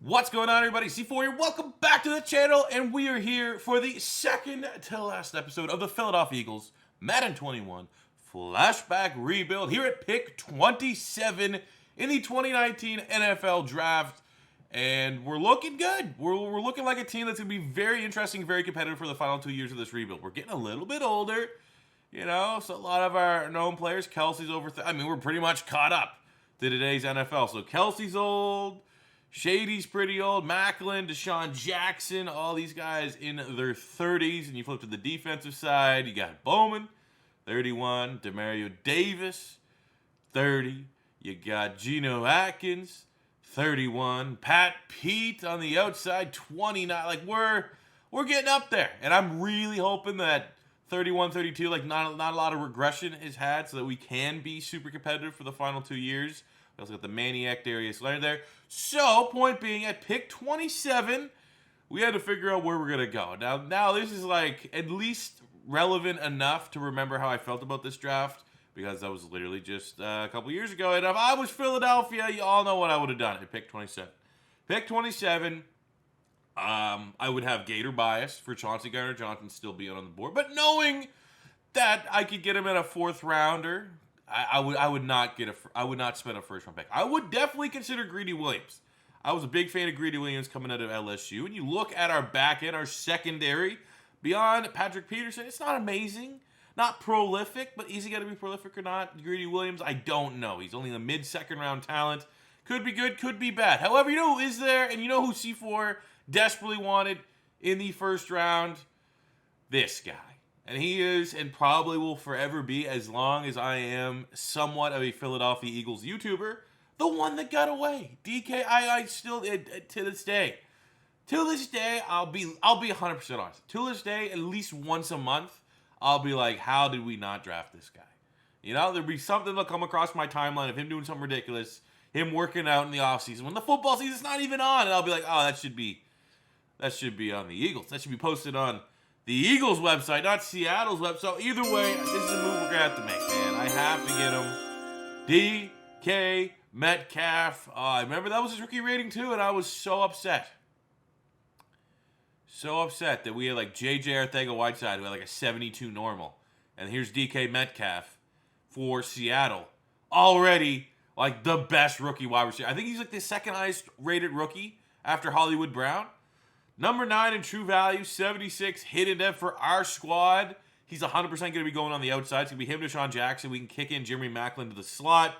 What's going on, everybody? C4 here. Welcome back to the channel, and we are here for the second to last episode of the Philadelphia Eagles Madden 21 Flashback Rebuild here at pick 27 in the 2019 NFL Draft. And we're looking good. We're looking like a team that's going to be very interesting, very competitive for the final 2 years of this rebuild. We're getting a little bit older, you know, so a lot of our known players, Kelsey's over, we're pretty much caught up to today's NFL. So Kelsey's old. Shady's pretty old. Macklin, Deshaun Jackson, all these guys in their 30s. And you flip to the defensive side, you got Bowman, 31. Demario Davis, 30. You got Geno Atkins, 31. Pat Pete on the outside, 29. Like, we're getting up there. And I'm really hoping that 31, 32, like, not a lot of regression is had so that we can be super competitive for the final 2 years. We also got the Maniac Darius Leonard there. So, point being, at pick 27, we had to figure out where we're going to go. Now this is like at least relevant enough to remember how I felt about this draft, because that was literally just a couple years ago. And if I was Philadelphia, you all know what I would have done at pick 27. Pick 27, I would have Gator bias for Chauncey Gardner-Johnson still being on the board. But knowing that I could get him at a fourth rounder, I would not spend a first round pick. I would definitely consider Greedy Williams. I was a big fan of Greedy Williams coming out of LSU. And you look at our back end, our secondary, beyond Patrick Peterson, it's not amazing. Not prolific, but is he going to be prolific or not? Greedy Williams, I don't know. He's only a mid-second round talent. Could be good, could be bad. However, you know who is there, and you know who C4 desperately wanted in the first round? This guy. And he is, and probably will forever be, as long as I am somewhat of a Philadelphia Eagles YouTuber, the one that got away. DK, I still, to this day, I'll be 100% honest. To this day, at least once a month, I'll be like, how did we not draft this guy? You know, there'll be something that'll come across my timeline of him doing something ridiculous, him working out in the offseason, when the football season's not even on, and I'll be like, oh, that should be on the Eagles. That should be posted on the Eagles website, not Seattle's website. So either way, this is a move we're going to have to make, man. I have to get him. DK Metcalf. I remember that was his rookie rating too, and I was so upset. So upset that we had like J.J. Arcega-Whiteside, who had like a 72 normal. And here's DK Metcalf for Seattle. Already like the best rookie wide receiver. I think he's like the second highest rated rookie after Hollywood Brown. Number 9 in true value, 76 hidden depth for our squad. He's 100% going to be going on the outside. It's going to be him, Deshaun Jackson. We can kick in Jeremy Macklin to the slot.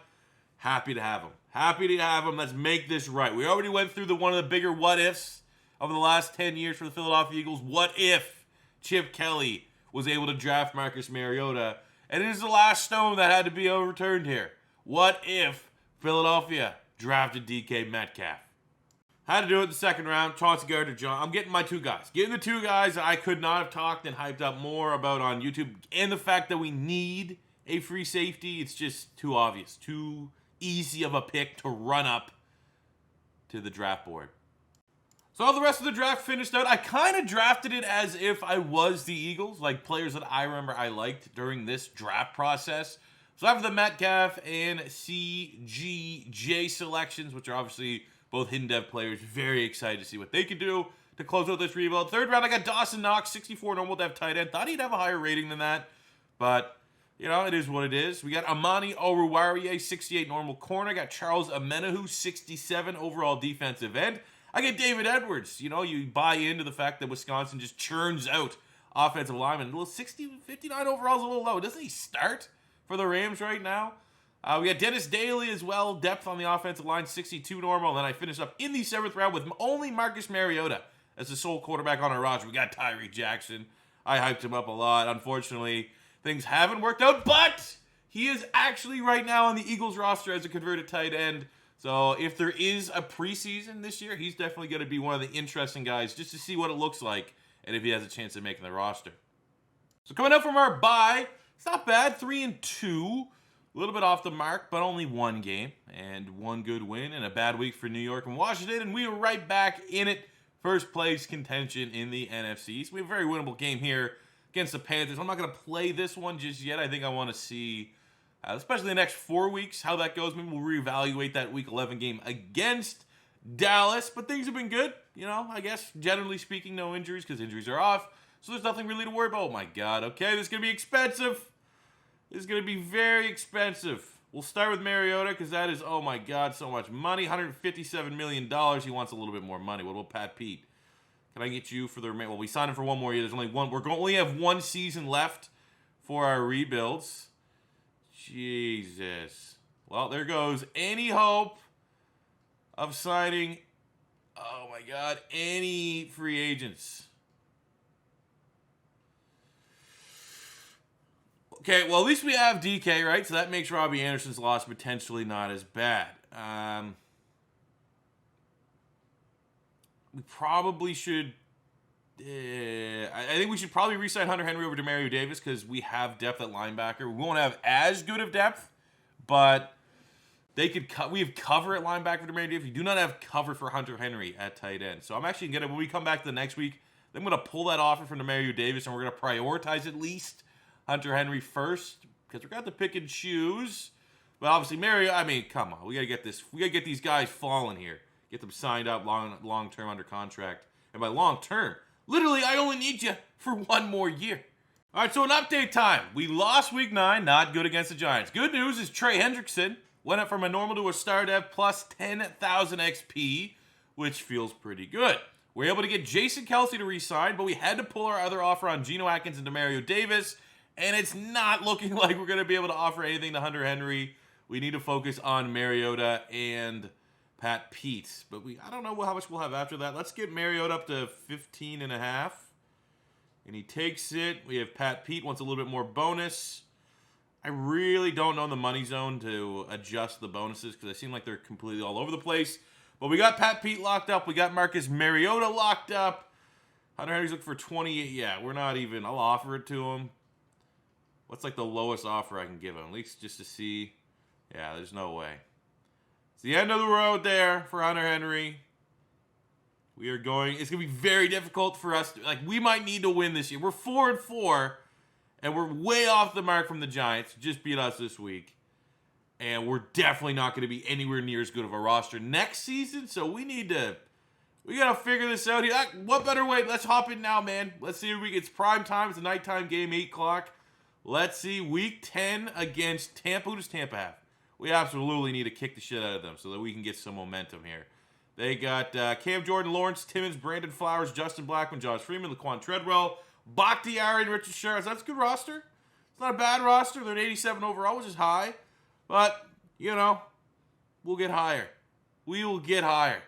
Happy to have him. Let's make this right. We already went through one of the bigger what-ifs over the last 10 years for the Philadelphia Eagles. What if Chip Kelly was able to draft Marcus Mariota? And it is the last stone that had to be overturned here. What if Philadelphia drafted DK Metcalf? Had to do it in the second round. Chauncey Gardner-Johnson. I'm getting my two guys. Getting the two guys that I could not have talked and hyped up more about on YouTube. And the fact that we need a free safety. It's just too obvious. Too easy of a pick to run up to the draft board. So all the rest of the draft finished out. I kind of drafted it as if I was the Eagles. Like players that I remember I liked during this draft process. So after the Metcalf and CGJ selections, which are obviously both hidden dev players, very excited to see what they could do to close out this rebuild. Third round, I got Dawson Knox, 64 normal dev tight end. Thought he'd have a higher rating than that, but, you know, it is what it is. We got Amani Oruwariye, 68 normal corner. I got Charles Amenahu, 67 overall defensive end. I get David Edwards. You know, you buy into the fact that Wisconsin just churns out offensive linemen. A little 59 overall is a little low. Doesn't he start for the Rams right now? We got Dennis Daly as well, depth on the offensive line, 62 normal. And then I finished up in the 7th round with only Marcus Mariota as the sole quarterback on our roster. We got Tyree Jackson. I hyped him up a lot. Unfortunately, things haven't worked out, but he is actually right now on the Eagles roster as a converted tight end. So if there is a preseason this year, he's definitely going to be one of the interesting guys just to see what it looks like and if he has a chance of making the roster. So coming up from our bye, it's not bad, 3-2. A little bit off the mark, but only one game and one good win and a bad week for New York and Washington. And we were right back in it. First place contention in the NFC. So we have a very winnable game here against the Panthers. I'm not going to play this one just yet. I think I want to see, especially the next 4 weeks, how that goes. Maybe we'll reevaluate that Week 11 game against Dallas, but things have been good. You know, I guess, generally speaking, no injuries because injuries are off. So there's nothing really to worry about. Oh, my God. Okay, this is going to be expensive. This is going to be very expensive. We'll start with Mariota because that is, oh, my God, so much money. $157 million. He wants a little bit more money. What about Pat Pete? Can I get you for the remainder? Well, we signed him for one more year. There's only one. We're going to only have one season left for our rebuilds. Jesus. Well, there goes any hope of signing, oh, my God, any free agents. Okay, well, at least we have DK, right? So that makes Robbie Anderson's loss potentially not as bad. We probably should... I think we should probably re-sign Hunter Henry over to Mario Davis because we have depth at linebacker. We won't have as good of depth, but they could we have cover at linebacker for Mario Davis. We do not have cover for Hunter Henry at tight end. So I'm actually going to, when we come back to the next week, I'm going to pull that offer from Mario Davis, and we're going to prioritize at least Hunter Henry first because we're going to have to pick and choose. But obviously, Mario, I mean, come on. We got to get this. We got to get these guys falling here. Get them signed up long term under contract. And by long term, literally, I only need you for one more year. All right, so an update time. We lost week 9, not good against the Giants. Good news is Trey Hendrickson went up from a normal to a star dev plus 10,000 XP, which feels pretty good. We're able to get Jason Kelsey to re-sign, but we had to pull our other offer on Geno Atkins and Demario Davis, and it's not looking like we're going to be able to offer anything to Hunter Henry. We need to focus on Mariota and Pat Pete. But I don't know how much we'll have after that. Let's get Mariota up to 15.5. And he takes it. We have Pat Pete wants a little bit more bonus. I really don't know the money zone to adjust the bonuses because they seem like they're completely all over the place. But we got Pat Pete locked up. We got Marcus Mariota locked up. Hunter Henry's looking for 28. Yeah, we're not even. I'll offer it to him. What's like the lowest offer I can give him? At least just to see. Yeah, there's no way. It's the end of the road there for Hunter Henry. We are going. It's going to be very difficult for us. We might need to win this year. We're 4-4, and we're way off the mark from the Giants. Just beat us this week. And we're definitely not going to be anywhere near as good of a roster next season. So we got to figure this out here. What better way? Let's hop in now, man. Let's see if it's prime time. It's a nighttime game, 8 o'clock. Let's see week 10 against Tampa. Who does Tampa have? We absolutely need to kick the shit out of them so that we can get some momentum here. They got Cam Jordan, Lawrence Timmons, Brandon Flowers, Justin Blackman, Josh Freeman, Laquan Treadwell, Bakhtiari, and Richard Sherrill. That's a good roster. It's not a bad roster. They're at 87 overall, which is high. But, you know, we'll get higher. We will get higher.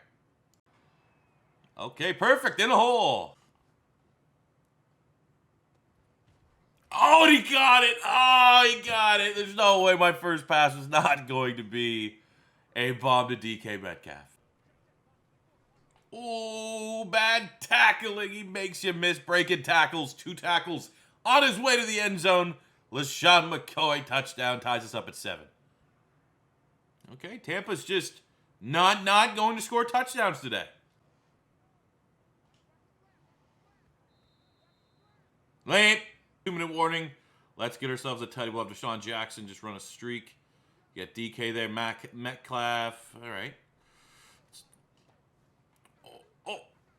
Okay, perfect. In a hole. Oh, he got it. Oh, he got it. There's no way my first pass was not going to be a bomb to DK Metcalf. Oh, bad tackling. He makes you miss. Breaking tackles. 2 tackles on his way to the end zone. LaShawn McCoy touchdown ties us up at 7. Okay, Tampa's just not going to score touchdowns today. Late. 2-minute warning. Let's get ourselves a tight. We'll have Deshaun Jackson just run a streak. Get DK there. Metcalf. All right.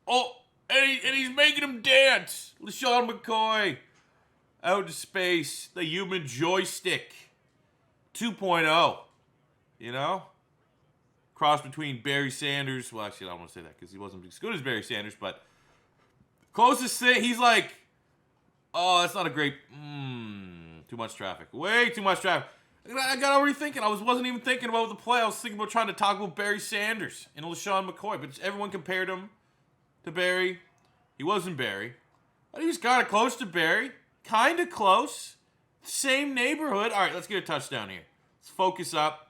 And he's making him dance. LaShawn McCoy. Out to space. The human joystick. 2.0. You know? Cross between Barry Sanders. Well, actually, I don't want to say that because he wasn't as good as Barry Sanders, but closest thing, he's like, oh, that's not a great, too much traffic. Way too much traffic. I got already thinking. Wasn't even thinking about the play. I was thinking about trying to talk about Barry Sanders and LaShawn McCoy, but everyone compared him to Barry. He wasn't Barry. But he was kind of close to Barry. Kind of close. Same neighborhood. All right, let's get a touchdown here. Let's focus up.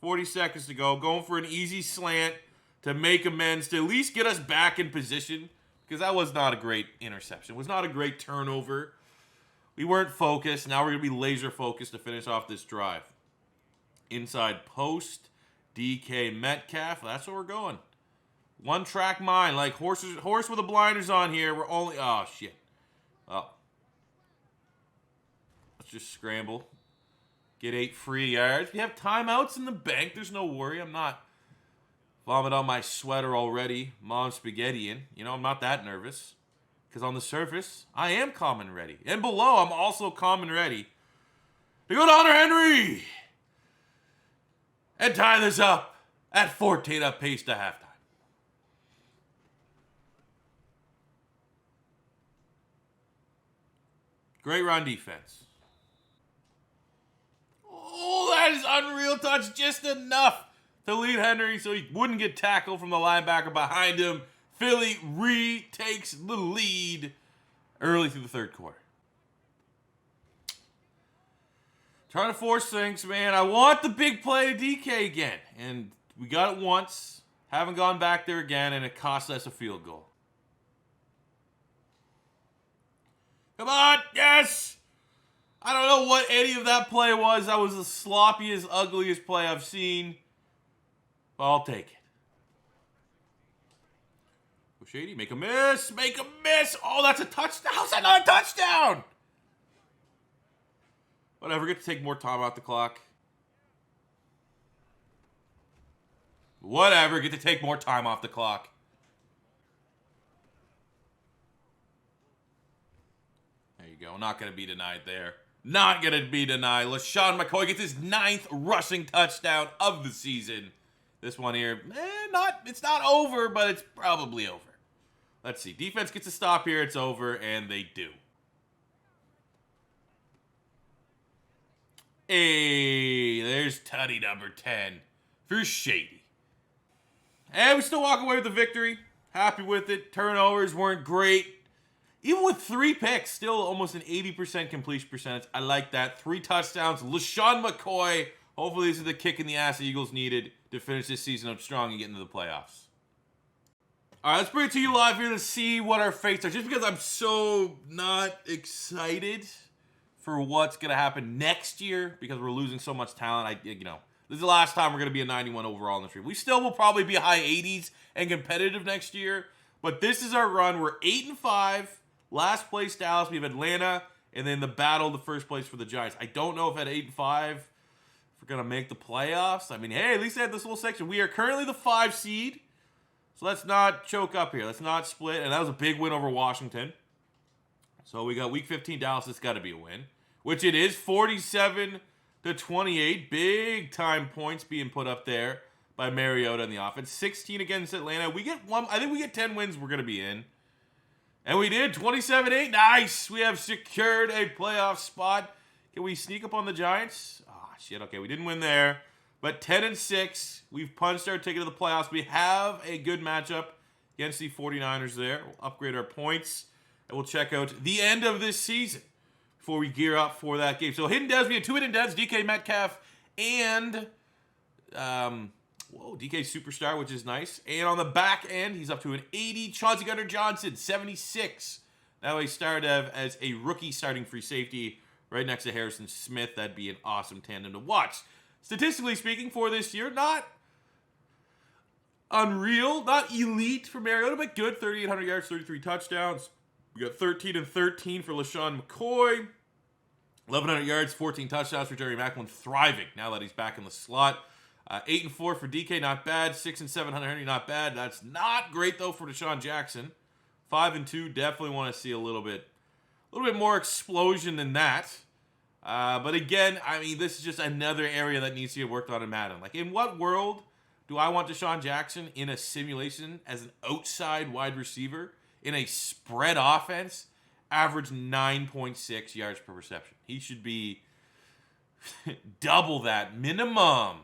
40 seconds to go. Going for an easy slant to make amends, to at least get us back in position. Because that was not a great interception. It was not a great turnover. We weren't focused. Now we're going to be laser focused to finish off this drive. Inside post. DK Metcalf. That's where we're going. One track mind. Like horse with the blinders on here. We're only... Oh, shit. Oh. Let's just scramble. Get 8 free yards. We have timeouts in the bank. There's no worry. I'm not Vomit on my sweater already. Mom spaghettiing. You know, I'm not that nervous. Because on the surface, I am calm and ready. And below, I'm also calm and ready to go to Hunter Henry and tie this up at 14 up pace to halftime. Great run defense. Oh, that is unreal touch. Just enough to lead Henry so he wouldn't get tackled from the linebacker behind him. Philly retakes the lead early through the third quarter. Trying to force things, man. I want the big play to DK again. And we got it once. Haven't gone back there again, and it cost us a field goal. Come on, yes! I don't know what any of that play was. That was the sloppiest, ugliest play I've seen. But I'll take it. Go shady, make a miss, make a miss. Oh, that's a touchdown. How's that not a touchdown? Whatever, get to take more time off the clock. Whatever, get to take more time off the clock. There you go. Not going to be denied there. Not going to be denied. LaShawn McCoy gets his 9th rushing touchdown of the season. This one here, it's not over, but it's probably over. Let's see. Defense gets a stop here. It's over, and they do. Hey, there's Tutty number 10 for Shady. And we still walk away with the victory. Happy with it. Turnovers weren't great. Even with 3 picks, still almost an 80% completion percentage. I like that. 3 touchdowns. LaShawn McCoy. Hopefully this is the kick in the ass the Eagles needed to finish this season up strong and get into the playoffs. All right, let's bring it to you live here to see what our fates are. Just because I'm so not excited for what's going to happen next year because we're losing so much talent. This is the last time we're going to be a 91 overall in the stream. We still will probably be high 80s and competitive next year, but this is our run. We're 8-5. Last place Dallas, we have Atlanta, and then the battle, the first place for the Giants. I don't know if at 8-5 if we're going to make the playoffs. I mean, hey, at least I had this little section. We are currently the 5 seed, so let's not choke up here. Let's not split, and that was a big win over Washington. So we got Week 15 Dallas. It's got to be a win, which it is, 47-28. Big time points being put up there by Mariota in the offense. 16 against Atlanta. We get one. I think we get 10 wins. We're going to be in. And we did, 27-8. Nice. We have secured a playoff spot. Can we sneak up on the Giants? Oh, shit. Okay, we didn't win there. But 10-6. We've punched our ticket to the playoffs. We have a good matchup against the 49ers there. We'll upgrade our points. And we'll check out the end of this season before we gear up for that game. So hidden devs, we had 2 hidden devs, DK Metcalf and DK Superstar, which is nice. And on the back end, he's up to an 80. Chauncey Gardner-Johnson, 76. That way, star dev as a rookie starting free safety right next to Harrison Smith. That'd be an awesome tandem to watch. Statistically speaking, for this year, not unreal, not elite for Mariota, but good. 3,800 yards, 33 touchdowns. We got 13 and 13 for LaShawn McCoy. 1,100 yards, 14 touchdowns for Jerry Maclin, thriving now that he's back in the slot. 8 and 4 for DK, not bad. 6 and 7 Hunter Henry, not bad. That's not great though for Deshaun Jackson. 5 and 2, definitely want to see a little bit more explosion than that. But again, I mean, this is just another area that needs to get worked on in Madden. Like, in what world do I want Deshaun Jackson in a simulation as an outside wide receiver in a spread offense, average 9.6 yards per reception? He should be double that minimum.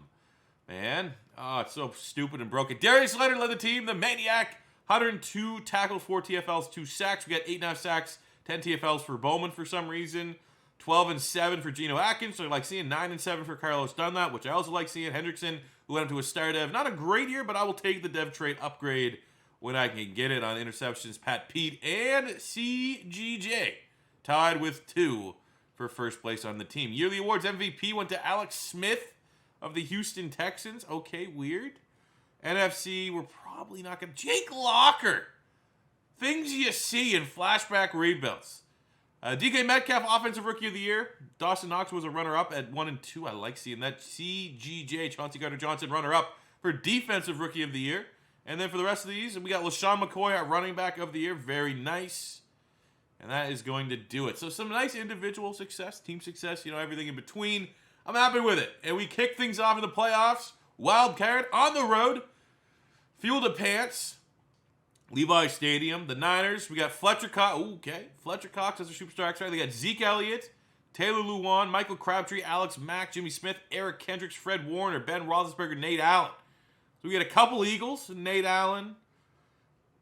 Man, oh, it's so stupid and broken. Darius Leonard led the team, the maniac. 102 tackles, 4 TFLs, 2 sacks. We got 8.5 sacks, 10 TFLs for Bowman for some reason. 12 and 7 for Geno Atkins. So I like seeing 9 and 7 for Carlos Dunlap, which I also like seeing. Hendrickson, who went up to a star dev. Not a great year, but I will take the dev trait upgrade when I can get it on interceptions. Pat Pete and CGJ tied with 2 for first place on the team. Yearly awards MVP went to Alex Smith of the Houston Texans. Okay, weird. NFC, we're probably not going to... Jake Locker. Things you see in flashback rebuilds. DK Metcalf, Offensive Rookie of the Year. Dawson Knox was a runner-up at 1 and 2. I like seeing that. CGJ, Chauncey Gardner-Johnson, runner-up for Defensive Rookie of the Year. And then for the rest of these, we got LaShawn McCoy at Running Back of the Year. Very nice. And that is going to do it. So some nice individual success, team success, everything in between. I'm happy with it. And we kick things off in the playoffs. Wild card on the road. Field of Pants. Levi Stadium. The Niners. We got Fletcher Cox. Fletcher Cox as a superstar X-Factor. They got Zeke Elliott, Taylor Lewan, Michael Crabtree, Alex Mack, Jimmy Smith, Eric Kendricks, Fred Warner, Ben Roethlisberger, Nate Allen. So we got a couple Eagles. Nate Allen,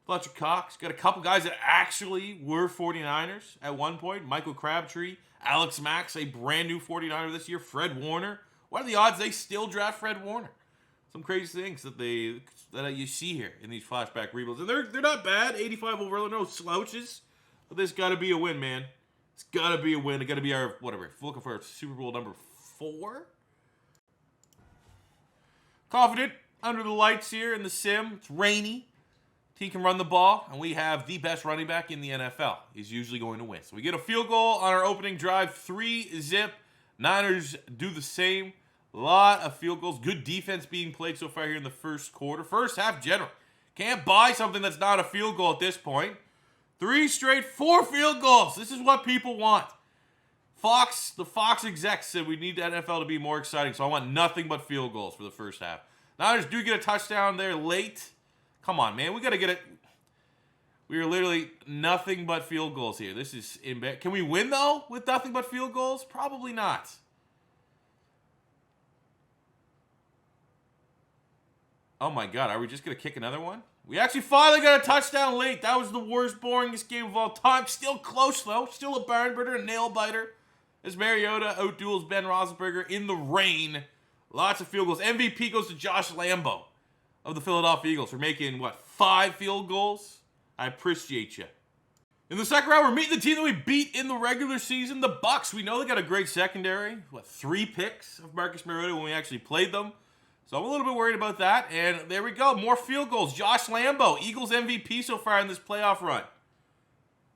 Fletcher Cox. Got a couple guys that actually were 49ers at one point. Michael Crabtree, Alex Mack, a brand new 49er this year. Fred Warner. What are the odds they still draft Fred Warner? Some crazy things that you see here in these flashback rebuilds. And they're not bad. 85 overall, no slouches. But this got to be a win, man. It's got to be a win. It got to be our, looking for Super Bowl number 4. Confident under the lights here in the sim. It's rainy. He can run the ball, and we have the best running back in the NFL. He's usually going to win. So we get a field goal on our opening drive, 3-zip. Niners do the same. A lot of field goals. Good defense being played so far here in the first quarter. First half general. Can't buy something that's not a field goal at this point. 3 straight, 4 field goals. This is what people want. The Fox execs said we need the NFL to be more exciting, so I want nothing but field goals for the first half. Niners do get a touchdown there late. Come on, man. We got to get it. We are literally nothing but field goals here. This is in bed. Can we win, though, with nothing but field goals? Probably not. Oh, my God. Are we just going to kick another one? We actually finally got a touchdown late. That was the worst, boringest game of all time. Still close, though. Still a barn burner, a nail-biter. As Mariota outduels Ben Roethlisberger in the rain. Lots of field goals. MVP goes to Josh Lambo of the Philadelphia Eagles for making, 5 field goals? I appreciate you. In the second round, we're meeting the team that we beat in the regular season, the Bucs. We know they got a great secondary. 3 picks of Marcus Mariota when we actually played them. So I'm a little bit worried about that. And there we go. More field goals. Josh Lambo, Eagles MVP so far in this playoff run.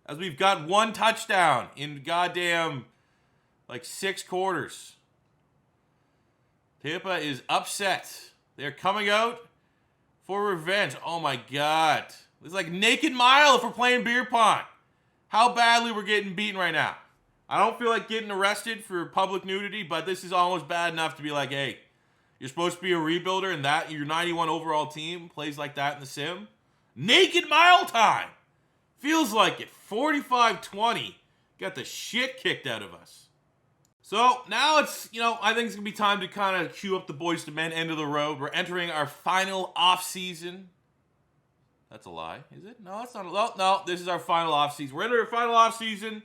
As we've got 1 touchdown in goddamn, 6 quarters. Tampa is upset. They're coming out for revenge. Oh, my God. It's like Naked Mile if we're playing beer pong. How badly we're getting beaten right now. I don't feel like getting arrested for public nudity, but this is almost bad enough to be like, hey, you're supposed to be a rebuilder, and that your 91 overall team plays like that in the sim. Naked Mile time. Feels like it. 45-20. Got the shit kicked out of us. So now it's, I think it's going to be time to kind of cue up the boys to men end of the road. We're entering our final offseason. That's a lie, is it? No, that's not. No, this is our final offseason. We're entering our final offseason.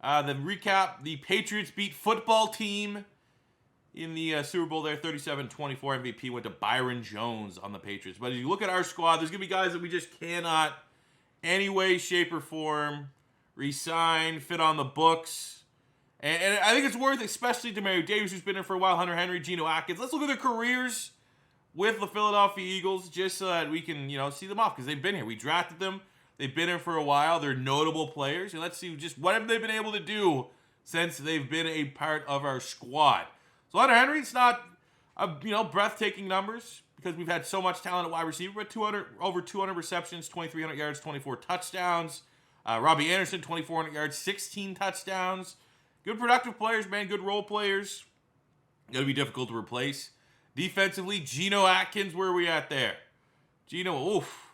The recap, the Patriots beat football team in the Super Bowl there, 37-24. MVP went to Byron Jones on the Patriots. But as you look at our squad, there's going to be guys that we just cannot, any way, shape, or form, re-sign, fit on the books. And I think it's worth, especially Demario Davis, who's been there for a while, Hunter Henry, Geno Atkins. Let's look at their careers with the Philadelphia Eagles just so that we can, see them off because they've been here. We drafted them. They've been here for a while. They're notable players. And let's see just what have they been able to do since they've been a part of our squad. So Hunter Henry, it's not, breathtaking numbers because we've had so much talent at wide receiver, but over 200 receptions, 2,300 yards, 24 touchdowns. Robbie Anderson, 2,400 yards, 16 touchdowns. Good productive players, man. Good role players. Got to be difficult to replace. Defensively, Geno Atkins, where are we at there? Geno, oof.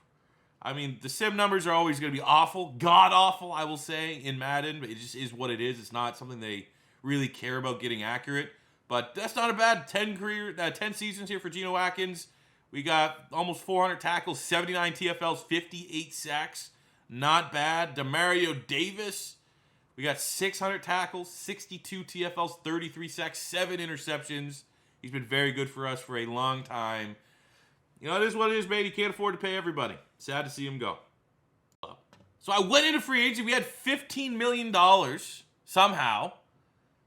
I mean, the sim numbers are always going to be awful. God-awful, I will say, in Madden. But it just is what it is. It's not something they really care about getting accurate. But that's not a bad 10 seasons here for Geno Atkins. We got almost 400 tackles, 79 TFLs, 58 sacks. Not bad. Demario Davis. We got 600 tackles, 62 TFLs, 33 sacks, 7 interceptions. He's been very good for us for a long time. It is what it is, man. You can't afford to pay everybody. Sad to see him go. So I went into free agency. We had $15 million somehow.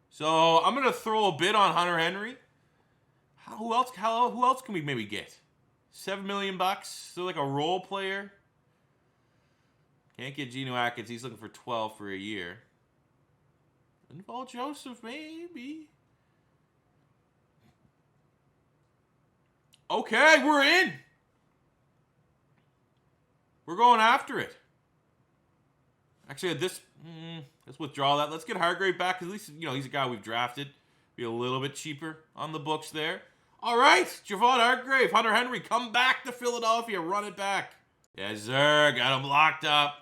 So I'm going to throw a bid on Hunter Henry. Who else can we maybe get? $7 million? So like a role player. Can't get Geno Atkins. He's looking for 12 for a year. And Paul Joseph, maybe. Okay, we're in. We're going after it. Actually, let's withdraw that. Let's get Hargrave back. At least, he's a guy we've drafted. Be a little bit cheaper on the books there. All right, Javon Hargrave, Hunter Henry, come back to Philadelphia. Run it back. Yes, sir. Got him locked up.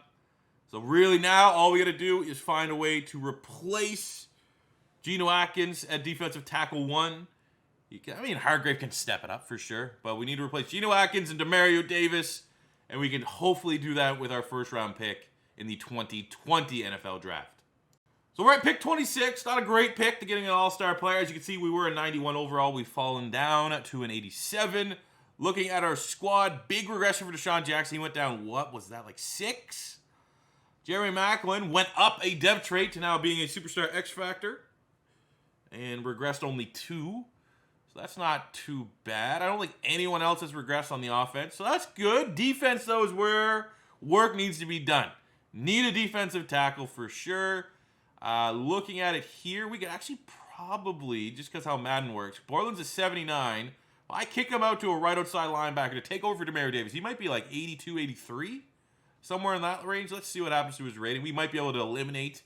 So really now, all we got to do is find a way to replace Geno Atkins at defensive tackle 1. Hargrave can step it up for sure, but we need to replace Geno Atkins and Demario Davis, and we can hopefully do that with our first-round pick in the 2020 NFL Draft. So we're at pick 26. Not a great pick to getting an all-star player. As you can see, we were a 91 overall. We've fallen down to an 87. Looking at our squad, big regression for Deshaun Jackson. He went down, what was that, like 6? Jerry Maclin went up a depth trait to now being a superstar X Factor and regressed only 2. So that's not too bad. I don't think anyone else has regressed on the offense. So that's good. Defense, though, is where work needs to be done. Need a defensive tackle for sure. Looking at it here, we could actually probably, just because how Madden works, Borland's a 79. I kick him out to a right outside linebacker to take over for Demario Davis. He might be like 82, 83, somewhere in that range. Let's see what happens to his rating. We might be able to eliminate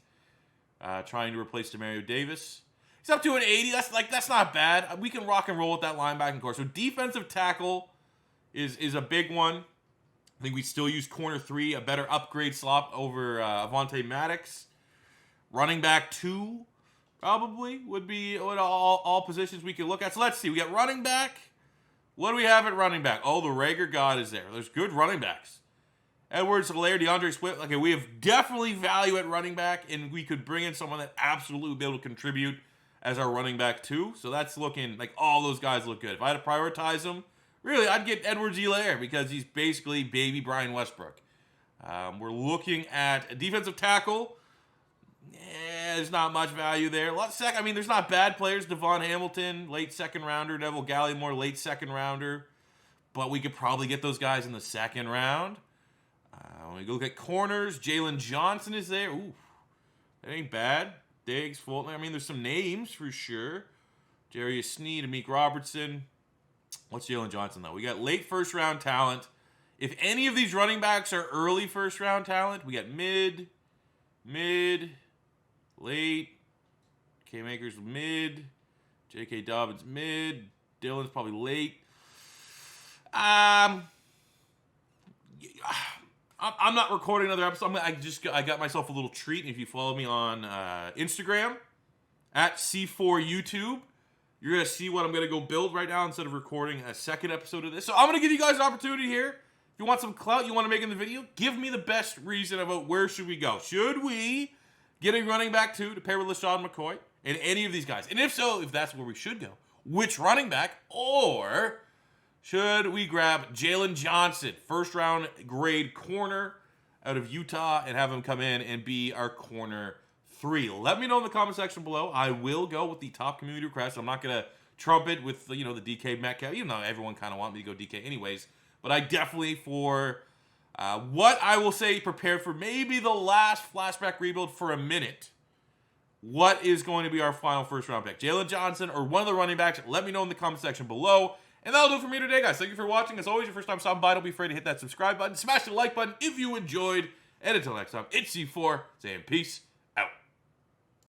trying to replace Demario Davis. He's up to an 80. That's not bad. We can rock and roll with that linebacking core. So defensive tackle is a big one. I think we still use corner 3, a better upgrade slot over Avonte Maddox. Running back 2 probably would be all positions we could look at. So let's see. We got running back. What do we have at running back? Oh, the Rager God is there. There's good running backs. Edwards-Helaire, DeAndre Swift. Okay, we have definitely value at running back, and we could bring in someone that absolutely would be able to contribute as our running back 2. So that's looking like all those guys look good. If I had to prioritize them, really, I'd get Edwards-Helaire because he's basically baby Brian Westbrook. We're looking at a defensive tackle. There's not much value there. There's not bad players. Devon Hamilton, late second rounder. Neville Gallimore, late second rounder. But we could probably get those guys in the second round. When we look at corners, Jalen Johnson is there. Ooh, that ain't bad. Diggs, Fulton. There's some names for sure. Jarius Sneed, Amik Robertson. What's Jalen Johnson, though? We got late first-round talent. If any of these running backs are early first-round talent, we got mid, late. K-Makers mid. J.K. Dobbins mid. Dylan's probably late. I'm not recording another episode. I got myself a little treat. If you follow me on Instagram, at C4 YouTube, you're going to see what I'm going to go build right now instead of recording a second episode of this. So I'm going to give you guys an opportunity here. If you want some clout you want to make in the video, give me the best reason about where should we go. Should we get a running back 2 to pair with LaShawn McCoy and any of these guys? And if so, if that's where we should go, which running back? Or should we grab Jalen Johnson, first-round grade corner out of Utah, and have him come in and be our corner 3? Let me know in the comment section below. I will go with the top community request. I'm not going to trumpet with the DK Metcalf, even though everyone kind of wants me to go DK anyways. But I definitely, for what I will say, prepared for maybe the last flashback rebuild for a minute. What is going to be our final first-round pick? Jalen Johnson or one of the running backs? Let me know in the comment section below. And that'll do it for me today, guys. Thank you for watching. As always, your first time stopping by, don't be afraid to hit that subscribe button. Smash the like button if you enjoyed. And until next time, it's C4 saying peace